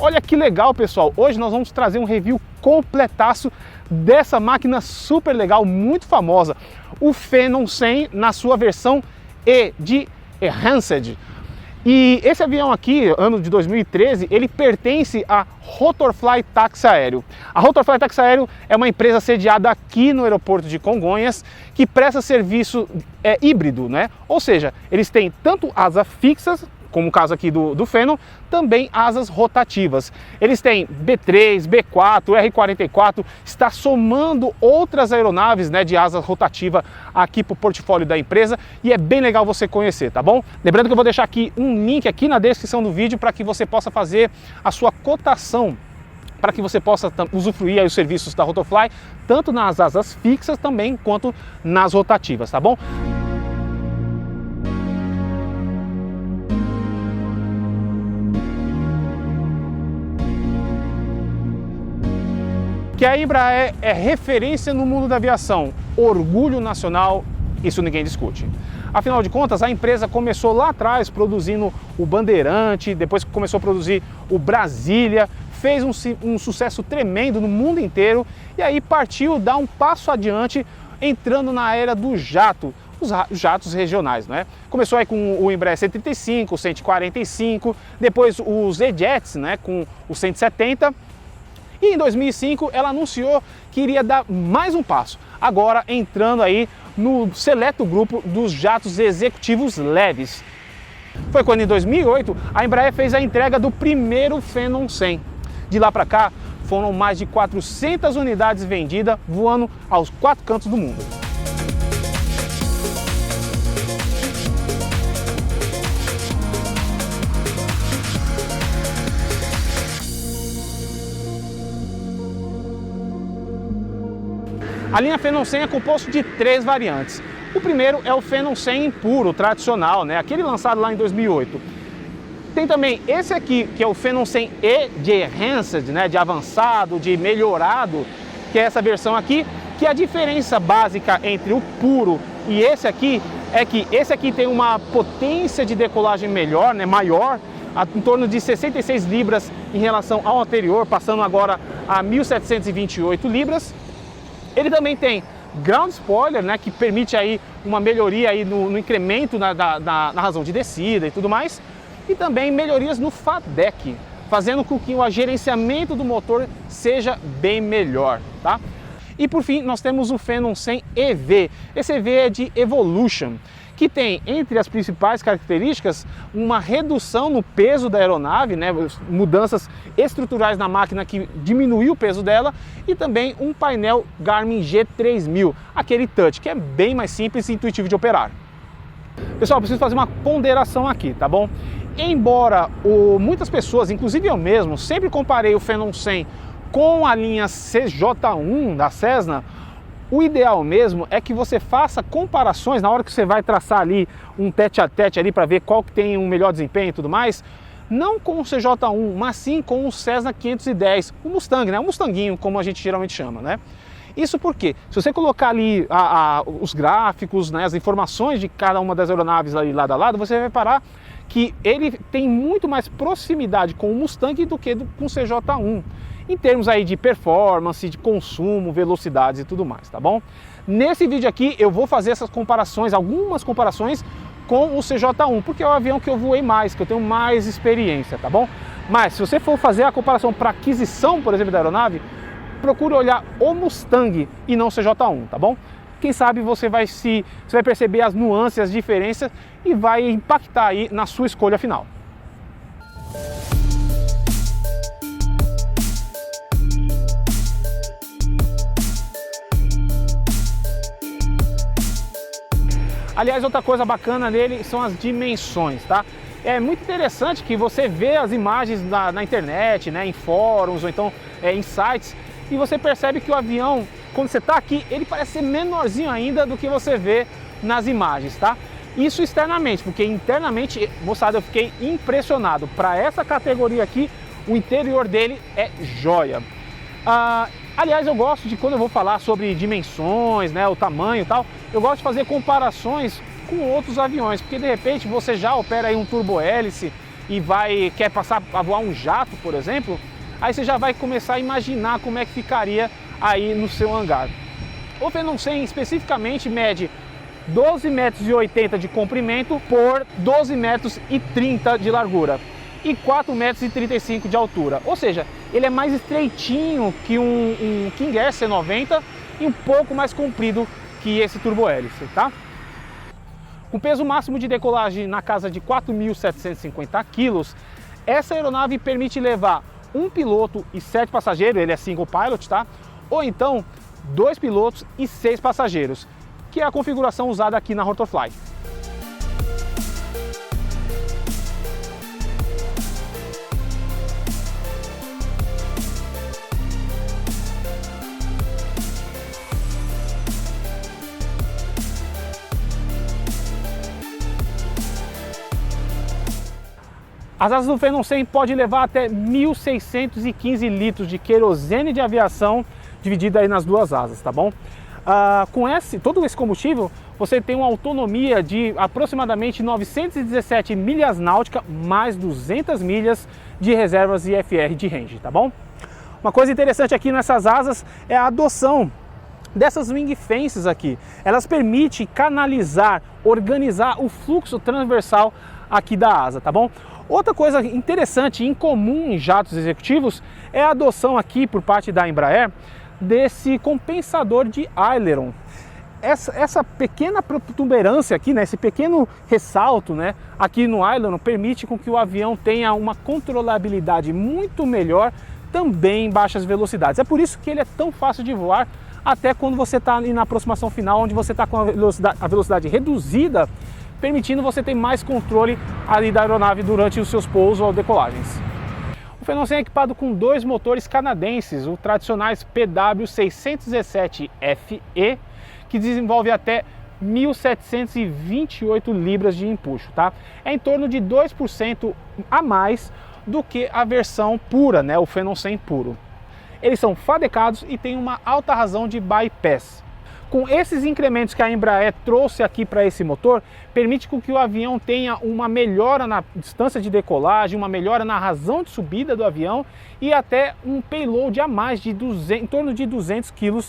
olha que legal, pessoal, hoje nós vamos trazer um review completaço dessa máquina super legal, muito famosa, o Phenom 100 na sua versão E de Enhanced. E esse avião aqui, ano de 2013, ele pertence à Rotorfly Táxi Aéreo. A Rotorfly Táxi Aéreo é uma empresa sediada aqui no aeroporto de Congonhas, que presta serviço híbrido, né? Ou seja, eles têm tanto asas fixas, como o caso aqui do Phenom, também asas rotativas. Eles têm B3, B4, R44, está somando outras aeronaves, né, de asa rotativa aqui para o portfólio da empresa, e é bem legal você conhecer, tá bom? Lembrando que eu vou deixar aqui um link aqui na descrição do vídeo para que você possa fazer a sua cotação, para que você possa usufruir aí os serviços da Rotorfly, tanto nas asas fixas também, quanto nas rotativas, tá bom? Que a Embraer é referência no mundo da aviação, orgulho nacional, isso ninguém discute. Afinal de contas, a empresa começou lá atrás produzindo o Bandeirante, depois começou a produzir o Brasília, fez um sucesso tremendo no mundo inteiro e aí partiu dar um passo adiante, entrando na era do jato, os jatos regionais, né? Começou aí com o Embraer 135, o 145, depois os E-Jets, né, com o 170. E em 2005 ela anunciou que iria dar mais um passo, agora entrando aí no seleto grupo dos jatos executivos leves. Foi quando em 2008 a Embraer fez a entrega do primeiro Phenom 100. De lá para cá foram mais de 400 unidades vendidas, voando aos 4 cantos do mundo. A linha Phenom 100 é composta de 3 variantes. O primeiro é o Phenom 100 puro, tradicional, né? Aquele lançado lá em 2008. Tem também esse aqui, que é o Phenom 100E de Enhanced, né? De avançado, de melhorado, que é essa versão aqui, que a diferença básica entre o puro e esse aqui é que esse aqui tem uma potência de decolagem melhor, né? Maior, em torno de 66 libras em relação ao anterior, passando agora a 1.728 libras. Ele também tem ground spoiler, né, que permite aí uma melhoria aí no incremento na razão de descida e tudo mais. E também melhorias no FADEC, fazendo com que o gerenciamento do motor seja bem melhor, tá? E por fim, nós temos o Phenom 100 EV. Esse EV é de Evolution, que tem, entre as principais características, uma redução no peso da aeronave, né, mudanças estruturais na máquina que diminuiu o peso dela, e também um painel Garmin G3000, aquele touch, que é bem mais simples e intuitivo de operar. Pessoal, preciso fazer uma ponderação aqui, tá bom? Embora muitas pessoas, inclusive eu mesmo, sempre comparei o Phenom 100 com a linha CJ1 da Cessna, o ideal mesmo é que você faça comparações na hora que você vai traçar ali um tete-a-tete ali para ver qual que tem um melhor desempenho e tudo mais, não com o CJ1, mas sim com o Cessna 510, o Mustang, né? O Mustanguinho, como a gente geralmente chama, né? Isso porque, se você colocar ali os gráficos, né, as informações de cada uma das aeronaves ali lado a lado, você vai reparar que ele tem muito mais proximidade com o Mustang do que com o CJ1. Em termos aí de performance, de consumo, velocidades e tudo mais, tá bom? Nesse vídeo aqui eu vou fazer essas comparações, algumas comparações com o CJ1, porque é o avião que eu voei mais, que eu tenho mais experiência, tá bom? Mas se você for fazer a comparação para aquisição, por exemplo, da aeronave, procure olhar o Mustang e não o CJ1, tá bom? Quem sabe você vai perceber as nuances, as diferenças e vai impactar aí na sua escolha final. Aliás, outra coisa bacana nele são as dimensões, tá? É muito interessante que você vê as imagens na internet, né, em fóruns ou então em sites, e você percebe que o avião, quando você está aqui, ele parece ser menorzinho ainda do que você vê nas imagens, tá? Isso externamente, porque internamente, moçada, eu fiquei impressionado. Para essa categoria aqui, o interior dele é joia. Aliás, eu gosto de, quando eu vou falar sobre dimensões, né, o tamanho e tal, eu gosto de fazer comparações com outros aviões, porque de repente você já opera aí um turbo hélice e quer passar a voar um jato, por exemplo, aí você já vai começar a imaginar como é que ficaria aí no seu hangar. O Phenom 100 especificamente mede 12,80 metros de comprimento por 12,30 metros de largura e 4,35 metros de altura. Ou seja, ele é mais estreitinho que um King Air C90 e um pouco mais comprido que esse turbohélice, tá? Com peso máximo de decolagem na casa de 4.750 kg, essa aeronave permite levar um piloto e 7 passageiros, ele é single pilot, tá? Ou então 2 pilotos e 6 passageiros, que é a configuração usada aqui na Rotorfly. As asas do Phenom 100 podem levar até 1.615 litros de querosene de aviação dividido aí nas duas asas, tá bom? Com todo esse combustível, você tem uma autonomia de aproximadamente 917 milhas náuticas, mais 200 milhas de reservas IFR de range, tá bom? Uma coisa interessante aqui nessas asas é a adoção dessas wing fences aqui. Elas permitem canalizar, organizar o fluxo transversal aqui da asa, tá bom? Outra coisa interessante e incomum em jatos executivos é a adoção aqui por parte da Embraer desse compensador de aileron. Essa pequena protuberância aqui, né, esse pequeno ressalto, né, aqui no aileron permite com que o avião tenha uma controlabilidade muito melhor também em baixas velocidades. É por isso que ele é tão fácil de voar até quando você está ali na aproximação final, onde você está com a velocidade reduzida, permitindo você ter mais controle ali da aeronave durante os seus pousos ou decolagens. O Phenom 100 é equipado com 2 motores canadenses, os tradicionais PW617FE, que desenvolve até 1.728 libras de empuxo, tá? É em torno de 2% a mais do que a versão pura, né, o Phenom 100 puro. Eles são fadecados e têm uma alta razão de bypass. Com esses incrementos que a Embraer trouxe aqui para esse motor, permite que o avião tenha uma melhora na distância de decolagem, uma melhora na razão de subida do avião e até um payload a mais de em torno de 200 kg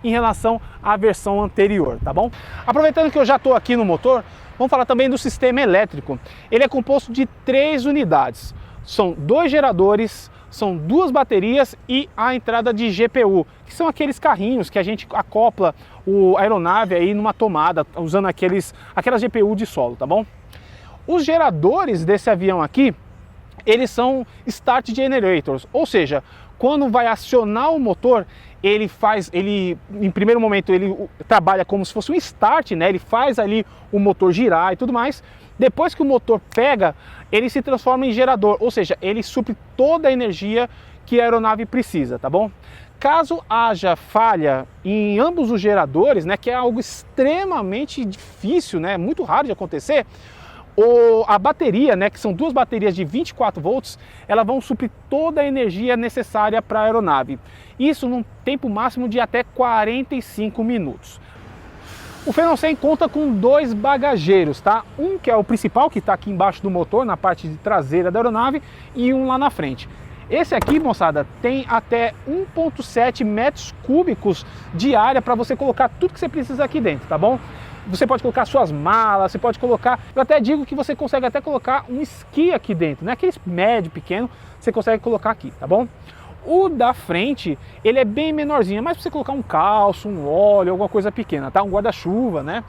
em relação à versão anterior, tá bom? Aproveitando que eu já estou aqui no motor, vamos falar também do sistema elétrico. Ele é composto de 3 unidades. São 2 geradores, são 2 baterias e a entrada de GPU, que são aqueles carrinhos que a gente acopla a aeronave aí numa tomada, usando aquelas GPU de solo, tá bom? Os geradores desse avião aqui, eles são Start Generators, ou seja, quando vai acionar o motor, ele em primeiro momento ele trabalha como se fosse um start, né? Ele faz ali o motor girar e tudo mais. Depois que o motor pega, ele se transforma em gerador, ou seja, ele supre toda a energia que a aeronave precisa, tá bom? Caso haja falha em ambos os geradores, né, que é algo extremamente difícil, né, muito raro de acontecer, a bateria, né, que são 2 baterias de 24 volts, elas vão suprir toda a energia necessária para a aeronave. Isso num tempo máximo de até 45 minutos. O Phenom 100 conta com 2 bagageiros, tá? Um que é o principal, que está aqui embaixo do motor, na parte traseira da aeronave, e um lá na frente. Esse aqui, moçada, tem até 1,7 metros cúbicos de área para você colocar tudo que você precisa aqui dentro, tá bom? Você pode colocar suas malas, você pode colocar... Eu até digo que você consegue até colocar um esqui aqui dentro, né? Aquele médio, pequeno, você consegue colocar aqui, tá bom? O da frente, ele é bem menorzinho, mas para você colocar um calço, um óleo, alguma coisa pequena, tá? Um guarda-chuva, né?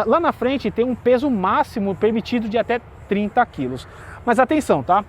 Lá na frente tem um peso máximo permitido de até 30 quilos. Mas atenção, tá?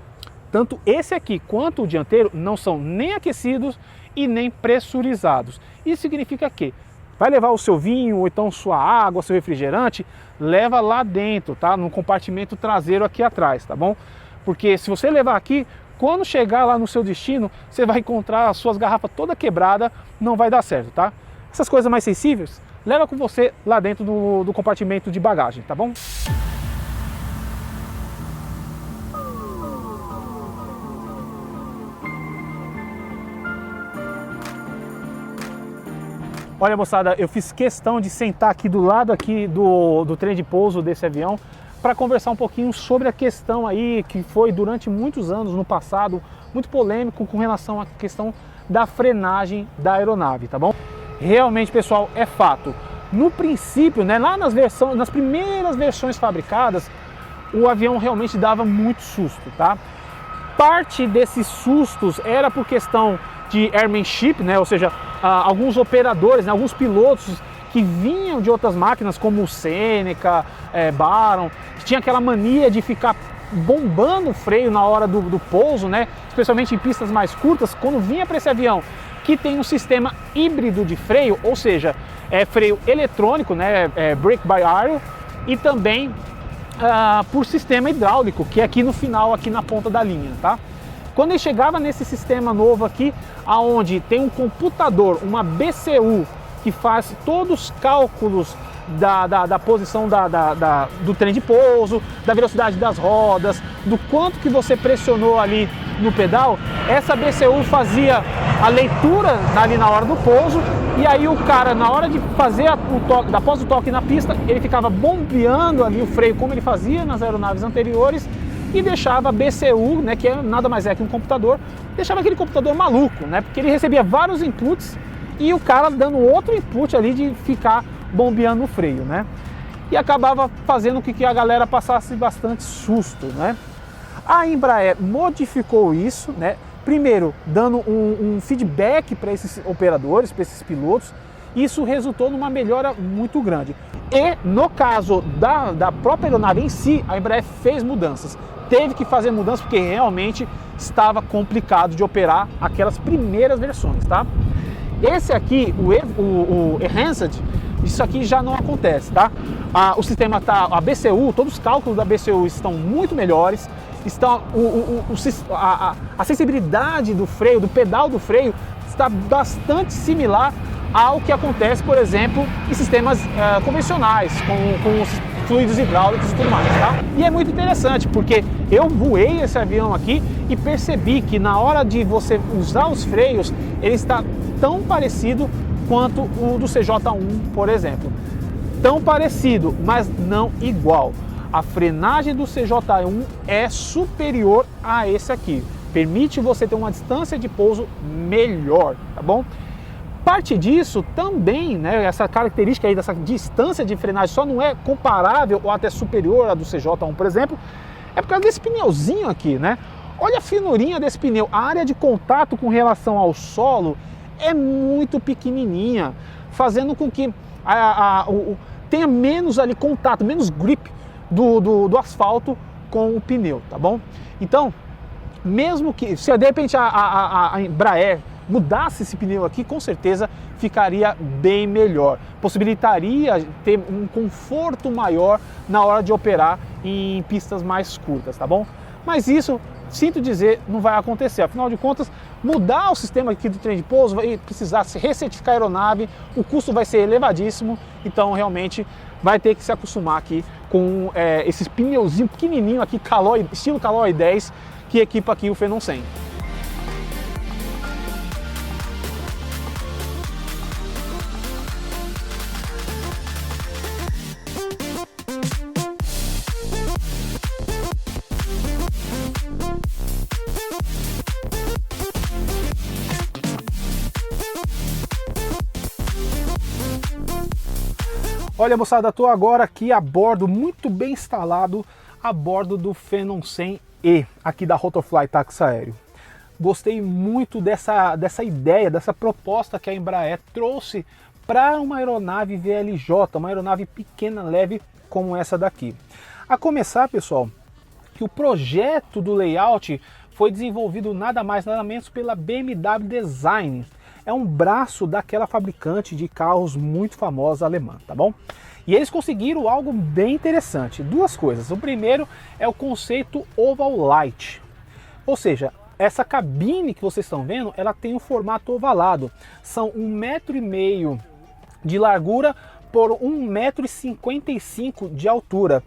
Tanto esse aqui quanto o dianteiro não são nem aquecidos e nem pressurizados. Isso significa que vai levar o seu vinho, ou então sua água, seu refrigerante, leva lá dentro, tá? No compartimento traseiro aqui atrás, tá bom? Porque se você levar aqui, quando chegar lá no seu destino, você vai encontrar as suas garrafas toda quebrada, não vai dar certo, tá? Essas coisas mais sensíveis, leva com você lá dentro do compartimento de bagagem, tá bom? Olha, moçada, eu fiz questão de sentar aqui do lado aqui do trem de pouso desse avião para conversar um pouquinho sobre a questão aí que foi durante muitos anos no passado muito polêmico com relação à questão da frenagem da aeronave, tá bom? Realmente, pessoal, é fato. No princípio, né, lá nas primeiras versões fabricadas, o avião realmente dava muito susto, tá? Parte desses sustos era por questão de airmanship, né, ou seja, alguns operadores, né, alguns pilotos que vinham de outras máquinas como o Seneca, Baron, que tinha aquela mania de ficar bombando o freio na hora do pouso, né, especialmente em pistas mais curtas. Quando vinha para esse avião que tem um sistema híbrido de freio, ou seja, freio eletrônico, né, brake by wire, e também por sistema hidráulico, que é aqui no final, aqui na ponta da linha, tá? Quando ele chegava nesse sistema novo aqui, aonde tem um computador, uma BCU, que faz todos os cálculos da posição do trem de pouso, da velocidade das rodas, do quanto que você pressionou ali no pedal, essa BCU fazia a leitura ali na hora do pouso, e aí o cara, na hora de fazer após o toque na pista, ele ficava bombeando ali o freio como ele fazia nas aeronaves anteriores, e deixava a BCU, né, que nada mais é que um computador, deixava aquele computador maluco, né, porque ele recebia vários inputs e o cara dando outro input ali de ficar bombeando o freio, né, e acabava fazendo com que a galera passasse bastante susto, né. A Embraer modificou isso, né, primeiro dando um feedback para esses operadores, para esses pilotos. Isso resultou numa melhora muito grande. E no caso da própria aeronave em si, a Embraer fez mudanças. Teve que fazer mudanças porque realmente estava complicado de operar aquelas primeiras versões, tá? Esse aqui, o Enhanced, isso aqui já não acontece, tá? O sistema tá, a BCU, todos os cálculos da BCU estão muito melhores. A sensibilidade do freio, do pedal do freio, está bastante similar ao que acontece, por exemplo, em sistemas convencionais, com os fluidos hidráulicos e tudo mais, tá? E é muito interessante, porque eu voei esse avião aqui e percebi que na hora de você usar os freios, ele está tão parecido quanto o do CJ1, por exemplo. Tão parecido, mas não igual. A frenagem do CJ1 é superior a esse aqui. Permite você ter uma distância de pouso melhor, tá bom? Parte disso também, né, essa característica aí dessa distância de frenagem só não é comparável ou até superior à do CJ1, por exemplo, é por causa desse pneuzinho aqui, né? Olha a finurinha desse pneu, a área de contato com relação ao solo é muito pequenininha, fazendo com que tenha menos ali contato, menos grip do asfalto com o pneu, tá bom? Então, mesmo que, se de repente a Embraer mudasse esse pneu aqui, com certeza ficaria bem melhor, possibilitaria ter um conforto maior na hora de operar em pistas mais curtas, tá bom? Mas isso, sinto dizer, não vai acontecer, afinal de contas, mudar o sistema aqui do trem de pouso vai precisar se recertificar a aeronave, o custo vai ser elevadíssimo, então realmente vai ter que se acostumar aqui com esses pneuzinhos pequenininho aqui, estilo Caloi 10, que equipa aqui o Phenom 100. Olha, moçada, estou agora aqui a bordo, muito bem instalado, a bordo do Phenom 100E, aqui da Rotofly Táxi Aéreo. Gostei muito dessa ideia, dessa proposta que a Embraer trouxe para uma aeronave VLJ, uma aeronave pequena, leve, como essa daqui. A começar, pessoal, que o projeto do layout foi desenvolvido nada mais, nada menos pela BMW Design. É um braço daquela fabricante de carros muito famosa alemã, tá bom? E eles conseguiram algo bem interessante, duas coisas. O primeiro é o conceito oval light, ou seja, essa cabine que vocês estão vendo, ela tem um formato ovalado. São 1,5 m de largura por 1,55 m de altura.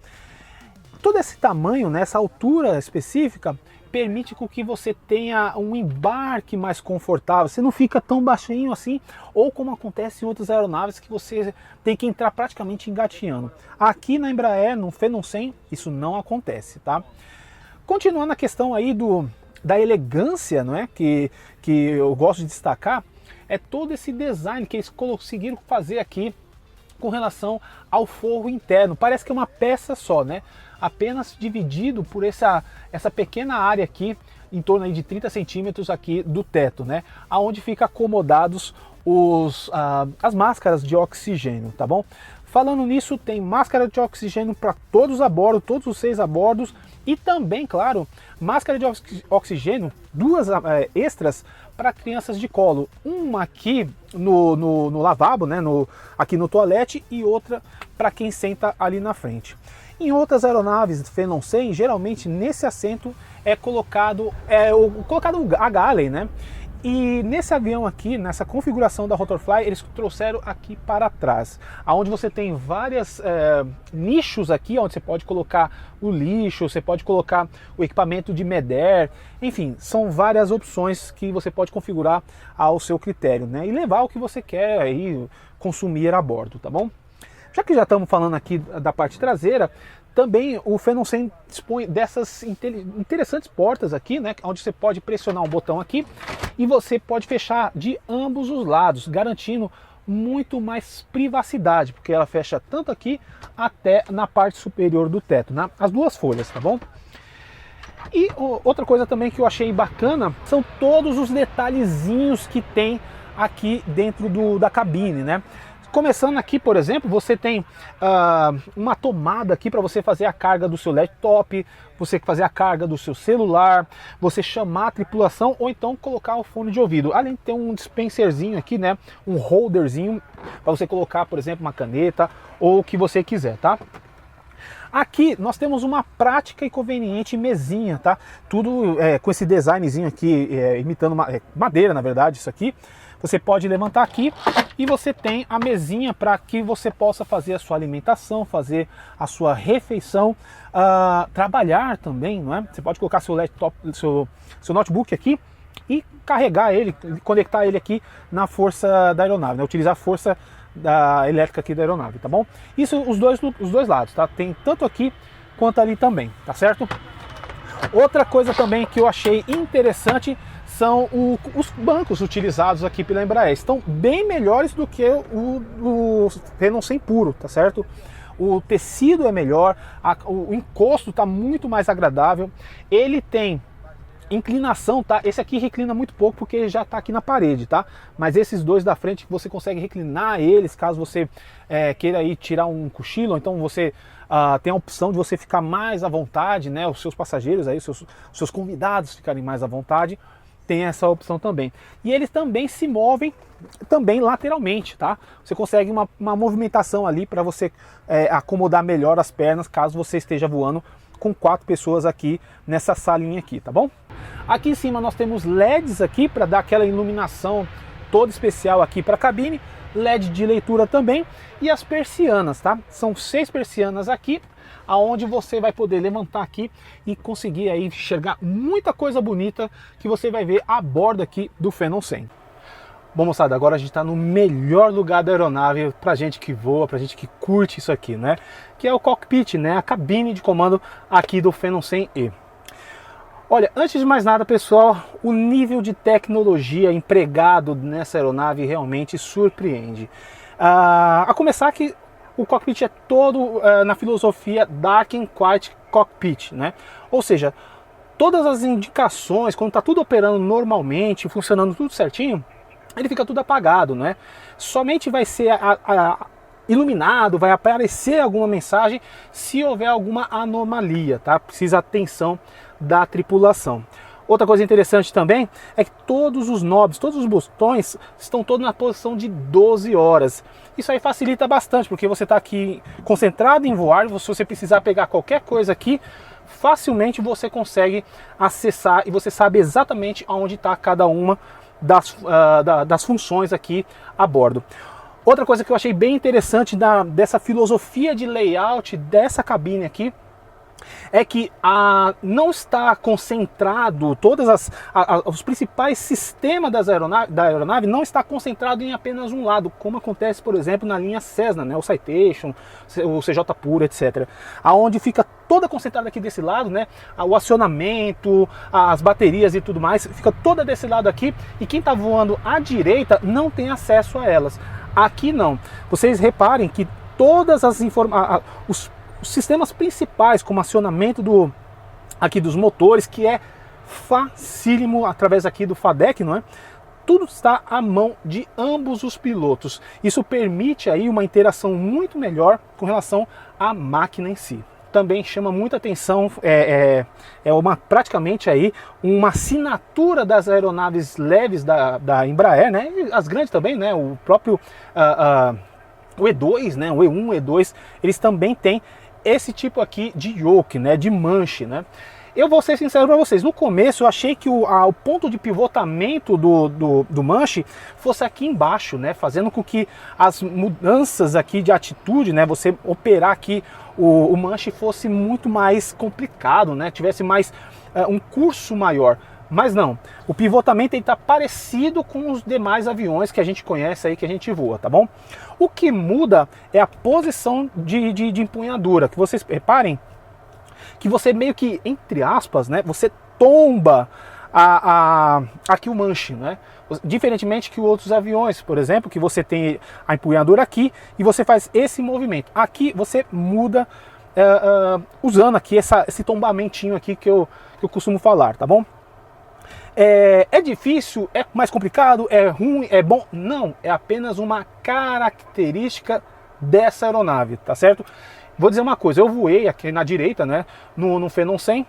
Todo esse tamanho, né, essa altura específica, permite com que você tenha um embarque mais confortável, você não fica tão baixinho assim, ou como acontece em outras aeronaves que você tem que entrar praticamente engatinhando. Aqui na Embraer, no Phenom 100, isso não acontece, tá? Continuando a questão aí da elegância, não é? Que eu gosto de destacar, é todo esse design que eles conseguiram fazer aqui com relação ao forro interno. Parece que é uma peça só, né? Apenas dividido por essa pequena área aqui, em torno aí de 30 centímetros aqui do teto, né? Aonde fica acomodados as máscaras de oxigênio, tá bom? Falando nisso, tem máscara de oxigênio para todos a bordo, todos os 6 a bordo, e também, claro, máscara de oxigênio, 2 extras para crianças de colo. Uma aqui no lavabo, né, aqui no toalete, e outra para quem senta ali na frente. Em outras aeronaves Phenom 100, geralmente nesse assento é colocado a galley, né? E nesse avião aqui, nessa configuração da Rotorfly, eles trouxeram aqui para trás, onde você tem vários nichos aqui, onde você pode colocar o lixo, você pode colocar o equipamento de MEDER, enfim, são várias opções que você pode configurar ao seu critério, né? E levar o que você quer aí consumir a bordo, tá bom? Já que já estamos falando aqui da parte traseira, também o Phenom 100 dispõe dessas interessantes portas aqui, né, onde você pode pressionar um botão aqui e você pode fechar de ambos os lados, garantindo muito mais privacidade, porque ela fecha tanto aqui até na parte superior do teto, né, as duas folhas, tá bom? E outra coisa também que eu achei bacana são todos os detalhezinhos que tem aqui dentro da cabine, né? Começando aqui, por exemplo, você tem uma tomada aqui para você fazer a carga do seu laptop, você fazer a carga do seu celular, você chamar a tripulação ou então colocar o fone de ouvido. Além de ter um dispenserzinho aqui, né, um holderzinho para você colocar, por exemplo, uma caneta ou o que você quiser, tá? Aqui nós temos uma prática e conveniente mesinha, tá? Tudo com esse designzinho aqui, imitando madeira, na verdade, isso aqui. Você pode levantar aqui e você tem a mesinha para que você possa fazer a sua alimentação, fazer a sua refeição, trabalhar também, não é? Você pode colocar seu laptop, seu notebook aqui e carregar ele, conectar ele aqui na força da aeronave, né? Utilizar a força elétrica aqui da aeronave, tá bom? Isso os dois lados, tá? Tem tanto aqui quanto ali também, tá certo? Outra coisa também que eu achei interessante são os bancos utilizados aqui pela Embraer. Estão bem melhores do que o Phenom 100 puro, tá certo? O tecido é melhor, o encosto está muito mais agradável. Ele tem inclinação, tá? Esse aqui reclina muito pouco porque ele já está aqui na parede, tá? Mas esses dois da frente você consegue reclinar eles caso você queira aí tirar um cochilo, ou então você tem a opção de você ficar mais à vontade, né? Os seus passageiros aí, os seus convidados ficarem mais à vontade. Tem essa opção também. E eles também se movem também lateralmente, tá? Você consegue uma movimentação ali para você acomodar melhor as pernas caso você esteja voando com 4 pessoas aqui nessa salinha aqui, tá bom? Aqui em cima nós temos LEDs aqui para dar aquela iluminação toda especial aqui para a cabine, LED de leitura também e as persianas, tá? São 6 persianas aqui, aonde você vai poder levantar aqui e conseguir aí enxergar muita coisa bonita que você vai ver a bordo aqui do Phenom 100. Bom, moçada, agora a gente está no melhor lugar da aeronave pra gente que voa, pra gente que curte isso aqui, né? Que é o cockpit, né? A cabine de comando aqui do Phenom 100E. Olha, antes de mais nada, pessoal, o nível de tecnologia empregado nessa aeronave realmente surpreende. A começar que o cockpit é todo na filosofia Dark and Quiet Cockpit, né? Ou seja, todas as indicações, quando está tudo operando normalmente, funcionando tudo certinho, ele fica tudo apagado, né? Somente vai ser iluminado, vai aparecer alguma mensagem se houver alguma anomalia, tá? Precisa atenção da tripulação. Outra coisa interessante também é que todos os knobs, todos os botões estão todos na posição de 12 horas. Isso aí facilita bastante, porque você está aqui concentrado em voar, se você precisar pegar qualquer coisa aqui, facilmente você consegue acessar e você sabe exatamente onde está cada uma das funções aqui a bordo. Outra coisa que eu achei bem interessante dessa filosofia de layout dessa cabine aqui é que não está concentrado, os principais sistemas da aeronave não está concentrado em apenas um lado, como acontece, por exemplo, na linha Cessna, né, o Citation, o CJ Puro, etc. Aonde fica toda concentrada aqui desse lado, né, o acionamento, as baterias e tudo mais, fica toda desse lado aqui, e quem está voando à direita não tem acesso a elas. Aqui não. Vocês reparem que todas as os sistemas principais, como acionamento aqui dos motores, que é facílimo através aqui do FADEC, não é? Tudo está à mão de ambos os pilotos. Isso permite aí uma interação muito melhor com relação à máquina em si. Também chama muita atenção, praticamente aí uma assinatura das aeronaves leves da Embraer, né? E as grandes também, né? O próprio o E2, né? O E1, o E2, eles também têm esse tipo aqui de yoke, né, de manche, né. Eu vou ser sincero para vocês, no começo eu achei que o ponto de pivotamento do manche fosse aqui embaixo, né, fazendo com que as mudanças aqui de atitude, né, você operar aqui o manche fosse muito mais complicado, né, tivesse mais um curso maior. Mas não, o pivotamento está parecido com os demais aviões que a gente conhece aí, que a gente voa, tá bom? O que muda é a posição de empunhadura, que vocês reparem que você meio que, entre aspas, né, você tomba aqui o manche, né? Diferentemente que outros aviões, por exemplo, que você tem a empunhadura aqui e você faz esse movimento. Aqui você muda usando aqui esse tombamentinho aqui que eu costumo falar, tá bom? É difícil, é mais complicado, é ruim, é bom? Não, é apenas uma característica dessa aeronave, tá certo? Vou dizer uma coisa, eu voei aqui na direita, né, no Phenom 100,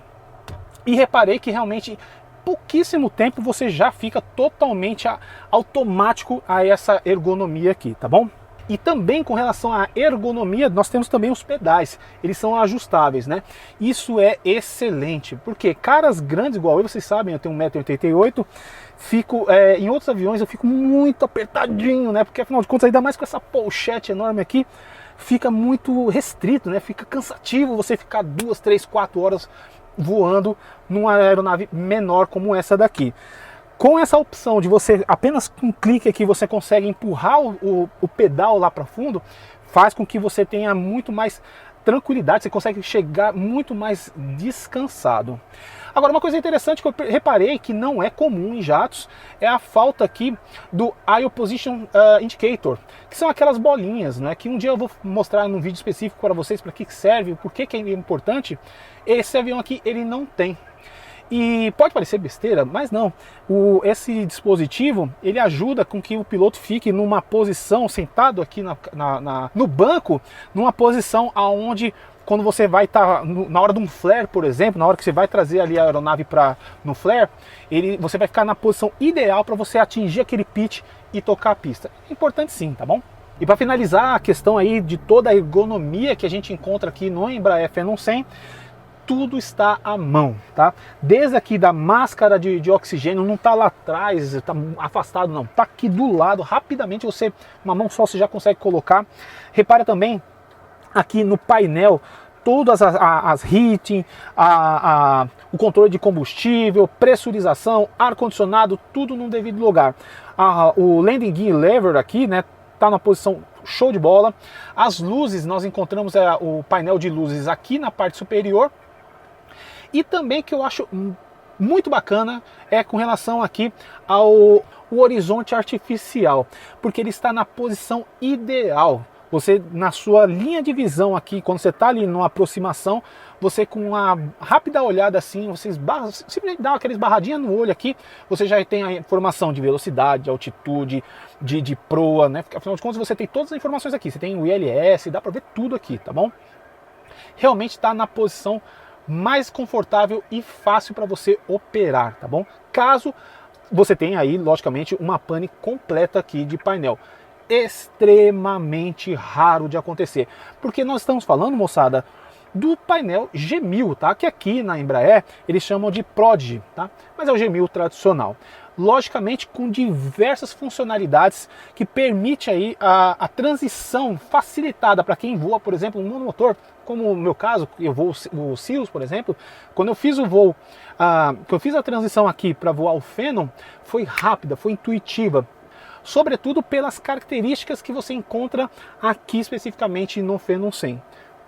e reparei que realmente pouquíssimo tempo você já fica totalmente automático a essa ergonomia aqui, tá bom? E também com relação à ergonomia, nós temos também os pedais, eles são ajustáveis, né? Isso é excelente, porque caras grandes igual eu, vocês sabem, eu tenho 1,88 m, em outros aviões eu fico muito apertadinho, né? Porque afinal de contas, ainda mais com essa pochete enorme aqui, fica muito restrito, né? Fica cansativo você ficar 2, 3, 4 horas voando numa aeronave menor como essa daqui. Com essa opção de você, apenas com um clique aqui, você consegue empurrar o pedal lá para fundo, faz com que você tenha muito mais tranquilidade, você consegue chegar muito mais descansado. Agora, uma coisa interessante que eu reparei que não é comum em jatos é a falta aqui do IO Position Indicator, que são aquelas bolinhas, né, que um dia eu vou mostrar num vídeo específico para vocês para que serve, por que é importante. Esse avião aqui ele não tem. E pode parecer besteira, mas não. Esse dispositivo, ele ajuda com que o piloto fique numa posição, sentado aqui no banco, numa posição aonde, quando você vai estar na hora de um flare, por exemplo, na hora que você vai trazer ali a aeronave no flare, você vai ficar na posição ideal para você atingir aquele pitch e tocar a pista. É importante sim, tá bom? E para finalizar a questão aí de toda a ergonomia que a gente encontra aqui no Embraer Phenom 100, tudo está à mão, tá? Desde aqui da máscara de oxigênio, não está lá atrás, está afastado não, está aqui do lado, rapidamente uma mão só você já consegue colocar. Repara também aqui no painel, todas as heating, o controle de combustível, pressurização, ar-condicionado, tudo no devido lugar. O landing gear lever aqui, né, tá na posição show de bola. As luzes, nós encontramos o painel de luzes aqui na parte superior. E também que eu acho muito bacana é com relação aqui ao horizonte artificial, porque ele está na posição ideal. Você, na sua linha de visão aqui, quando você está ali numa aproximação, você com uma rápida olhada assim, você simplesmente dá aquela esbarradinha no olho aqui, você já tem a informação de velocidade, altitude, de proa, né? Afinal de contas você tem todas as informações aqui, você tem o ILS, dá para ver tudo aqui, tá bom? Realmente está na posição mais confortável e fácil para você operar, tá bom? Caso você tenha aí, logicamente, uma pane completa aqui de painel. Extremamente raro de acontecer, porque nós estamos falando, moçada, do painel G1000, tá? Que aqui na Embraer eles chamam de Prodigy, tá? Mas é o G1000 tradicional. logicamente com diversas funcionalidades que permite aí a transição facilitada para quem voa, por exemplo, um monomotor, como no meu caso, eu voo o Sirius, por exemplo. Quando eu fiz o voo, que eu fiz a transição aqui para voar o Phenom, foi rápida, foi intuitiva, sobretudo pelas características que você encontra aqui especificamente no Phenom 100.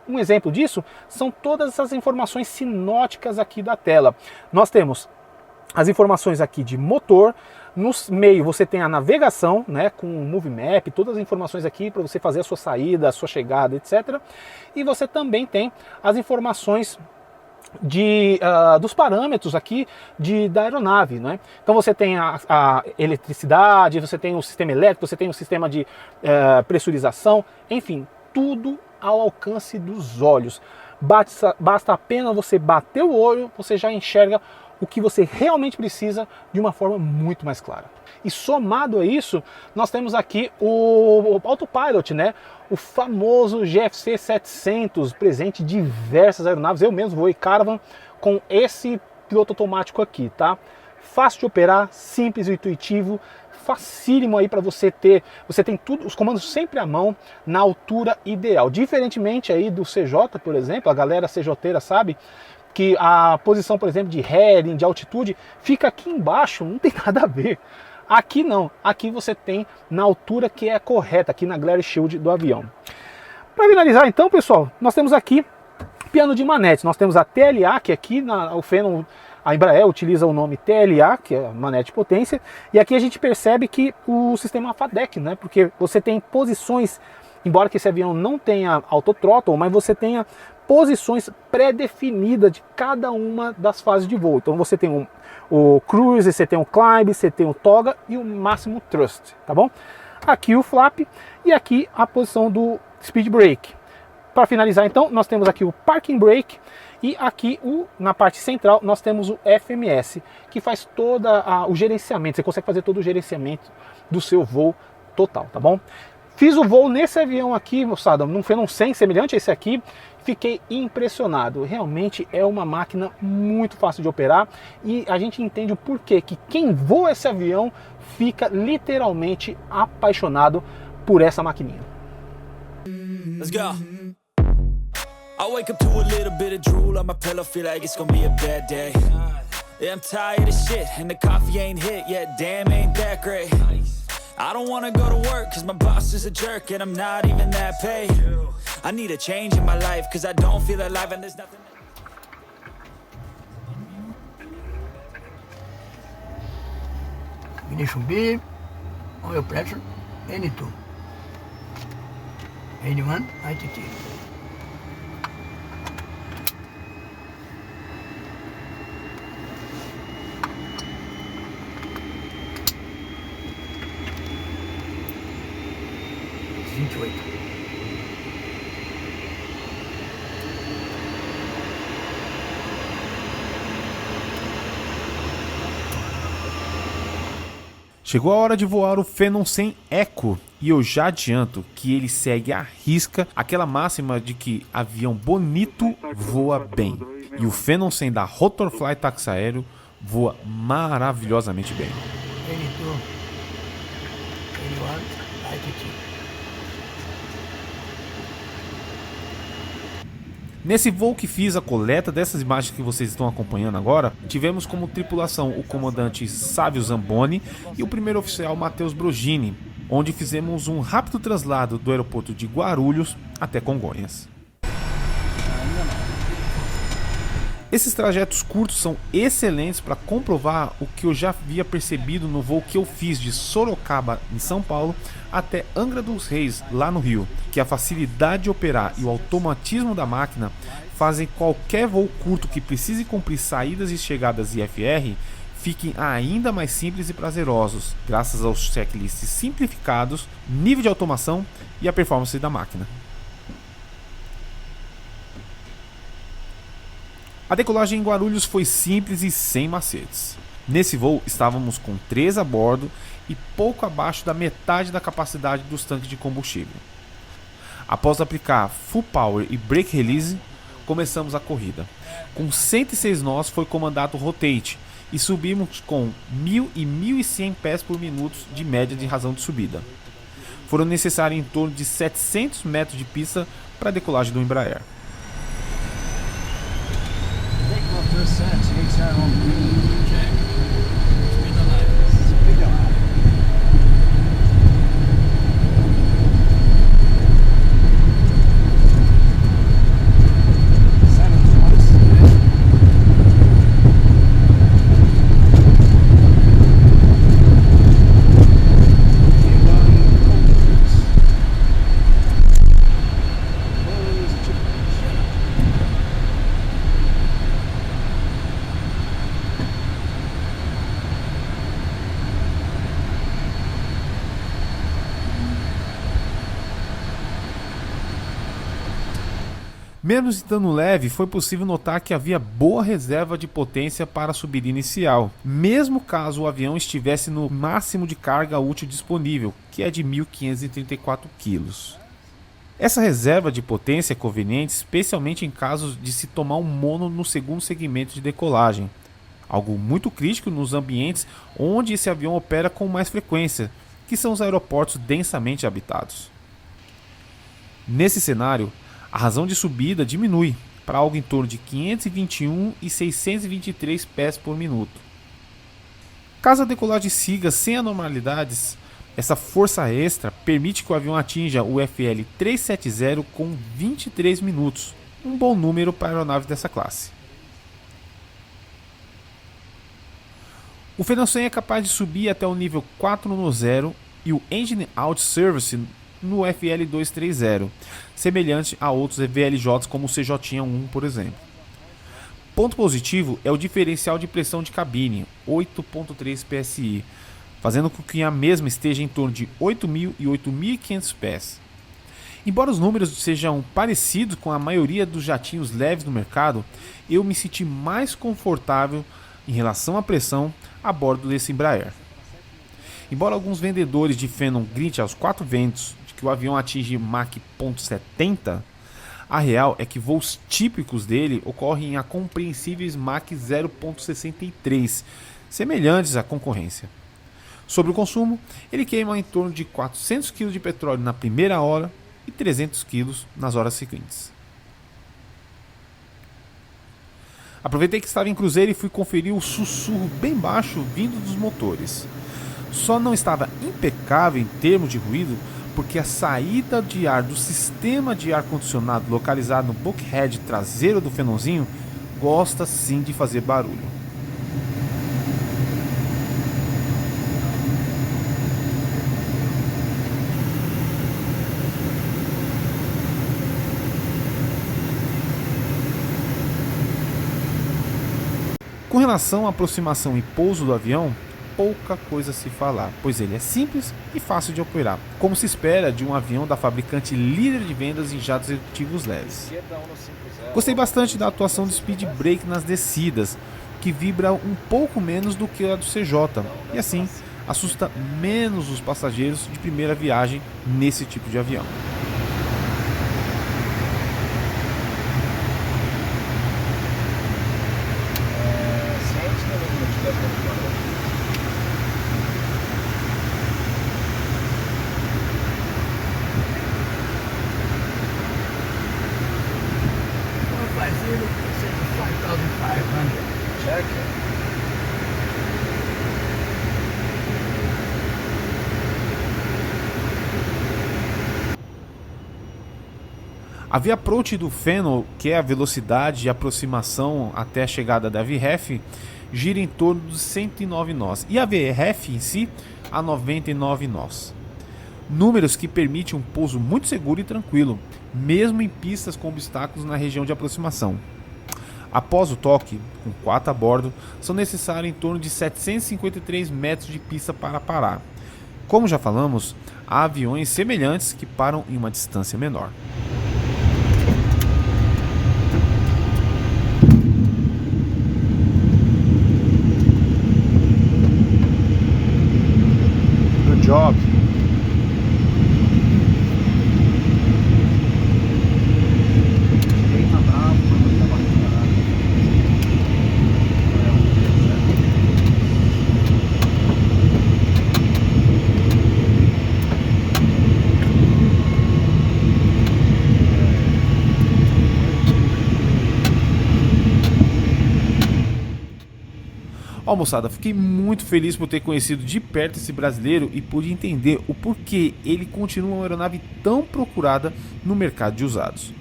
Um exemplo disso são todas essas informações sinóticas aqui da tela. Nós temos as informações aqui de motor, no meio você tem a navegação, né, com o Move Map, todas as informações aqui para você fazer a sua saída, a sua chegada, etc. E você também tem as informações dos parâmetros aqui da aeronave, né? Então você tem a eletricidade, você tem o sistema elétrico, você tem o sistema de pressurização, enfim, tudo ao alcance dos olhos. Basta apenas você bater o olho, você já enxerga o que você realmente precisa de uma forma muito mais clara. E somado a isso, nós temos aqui o Autopilot, né? O famoso GFC 700, presente em diversas aeronaves. Eu mesmo voei Caravan com esse piloto automático aqui, tá? Fácil de operar, simples e intuitivo, facílimo aí para você ter. Você tem tudo, os comandos sempre à mão, na altura ideal. Diferentemente aí do CJ, por exemplo, a galera CJteira sabe que a posição, por exemplo, de heading, de altitude, fica aqui embaixo, não tem nada a ver. Aqui não, aqui você tem na altura que é correta, aqui na Glare Shield do avião. Para finalizar então, pessoal, nós temos aqui piano de manetes. Nós temos a TLA, que aqui o Phenom, a Embraer utiliza o nome TLA, que é manete de potência, e aqui a gente percebe que o sistema FADEC, né, porque você tem posições, embora que esse avião não tenha autothrottle, mas você tenha posições pré-definidas de cada uma das fases de voo. Então você tem o cruise, você tem o climb, você tem o toga e o máximo thrust, tá bom? Aqui o flap e aqui a posição do speed brake. Para finalizar então, nós temos aqui o parking brake e aqui na parte central nós temos o FMS, que faz todo o gerenciamento, você consegue fazer todo o gerenciamento do seu voo total, tá bom? Fiz o voo nesse avião aqui, moçada, num Phenom 100, semelhante a esse aqui, fiquei impressionado. Realmente é uma máquina muito fácil de operar e a gente entende o porquê que quem voa esse avião fica literalmente apaixonado por essa maquininha. Let's go. I wake up to a little bit of drool on my pillow, feel like it's gonna be a bad day. Yeah, I'm tired of shit and the coffee ain't hit yet, damn ain't that great. I don't wanna go to work cause my boss is a jerk and I'm not even that paid. I need a change in my life cause I don't feel alive and there's nothing. Ignition B, oil pressure, N2, 81 ITT. Chegou a hora de voar o Phenom 100 Eco e eu já adianto que ele segue à risca aquela máxima de que avião bonito voa bem. E o Phenom 100 da Rotorfly Táxi Aéreo voa maravilhosamente bem. Nesse voo que fiz a coleta dessas imagens que vocês estão acompanhando agora, tivemos como tripulação o comandante Sávio Zamboni e o primeiro oficial Matheus Brogini, onde fizemos um rápido traslado do aeroporto de Guarulhos até Congonhas. Esses trajetos curtos são excelentes para comprovar o que eu já havia percebido no voo que eu fiz de Sorocaba, em São Paulo, até Angra dos Reis, lá no Rio, que a facilidade de operar e o automatismo da máquina fazem qualquer voo curto que precise cumprir saídas e chegadas IFR fiquem ainda mais simples e prazerosos, graças aos checklists simplificados, nível de automação e a performance da máquina. A decolagem em Guarulhos foi simples e sem macetes. Nesse voo estávamos com 3 a bordo e pouco abaixo da metade da capacidade dos tanques de combustível. Após aplicar full power e brake release, começamos a corrida. Com 106 nós foi comandado o rotate e subimos com 1.000 e 1.100 pés por minuto de média de razão de subida. Foram necessários em torno de 700 metros de pista para a decolagem do Embraer. Mesmo estando leve, foi possível notar que havia boa reserva de potência para a subida inicial, mesmo caso o avião estivesse no máximo de carga útil disponível, que é de 1.534 kg. Essa reserva de potência é conveniente especialmente em casos de se tomar um mono no segundo segmento de decolagem, algo muito crítico nos ambientes onde esse avião opera com mais frequência, que são os aeroportos densamente habitados. Nesse cenário, a razão de subida diminui para algo em torno de 521 e 623 pés por minuto. Caso a decolagem siga sem anormalidades, essa força extra permite que o avião atinja o FL 370 com 23 minutos, um bom número para a aeronave dessa classe. O Phenom-100 é capaz de subir até o nível 4 no 0 e o Engine Out Service no FL 230, semelhante a outros VLJs como o CJ1, por exemplo. Ponto positivo é o diferencial de pressão de cabine, 8.3 psi, fazendo com que a mesma esteja em torno de 8.000 e 8.500 pés. Embora os números sejam parecidos com a maioria dos jatinhos leves no mercado, eu me senti mais confortável em relação à pressão a bordo desse Embraer. Embora alguns vendedores de Phenom gritem aos 4 ventos de que o avião atinge Mach 0.70, a real é que voos típicos dele ocorrem a compreensíveis Mach 0.63, semelhantes à concorrência. Sobre o consumo, ele queima em torno de 400 kg de petróleo na primeira hora e 300 kg nas horas seguintes. Aproveitei que estava em cruzeiro e fui conferir o sussurro bem baixo vindo dos motores. Só não estava impecável em termos de ruído porque a saída de ar do sistema de ar-condicionado localizado no bulkhead traseiro do Phenomzinho gosta sim de fazer barulho. Com relação à aproximação e pouso do avião, pouca coisa a se falar, pois ele é simples e fácil de operar, como se espera de um avião da fabricante líder de vendas em jatos executivos leves. Gostei bastante da atuação do speed brake nas descidas, que vibra um pouco menos do que a do CJ, e assim assusta menos os passageiros de primeira viagem nesse tipo de avião. A via approach do Phenom, que é a velocidade de aproximação até a chegada da VREF, gira em torno dos 109 nós, e a VREF em si a 99 nós. Números que permitem um pouso muito seguro e tranquilo, mesmo em pistas com obstáculos na região de aproximação. Após o toque, com 4 a bordo, são necessários em torno de 753 metros de pista para parar. Como já falamos, há aviões semelhantes que param em uma distância menor. Good job. Ó, moçada, fiquei muito feliz por ter conhecido de perto esse brasileiro e pude entender o porquê ele continua uma aeronave tão procurada no mercado de usados.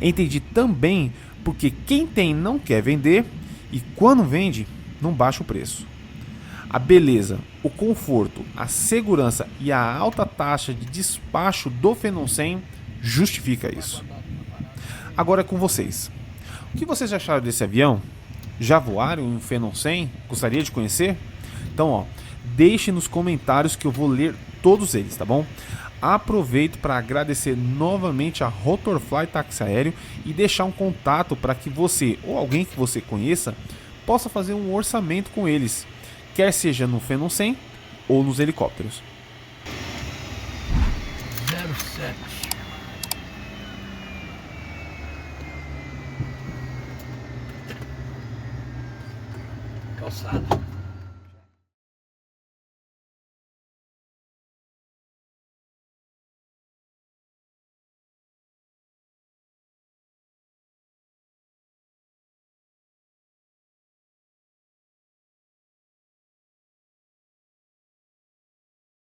Entendi também porque quem tem não quer vender e quando vende, não baixa o preço. A beleza, o conforto, a segurança e a alta taxa de despacho do Phenom 100 justifica isso. Agora é com vocês. O que vocês acharam desse avião? Já voaram em um Phenom 100? Gostaria de conhecer? Então, ó, deixe nos comentários que eu vou ler todos eles, tá bom? Aproveito para agradecer novamente a Rotorfly Táxi Aéreo e deixar um contato para que você ou alguém que você conheça possa fazer um orçamento com eles, quer seja no Phenom 100 ou nos helicópteros. 07. Calçada.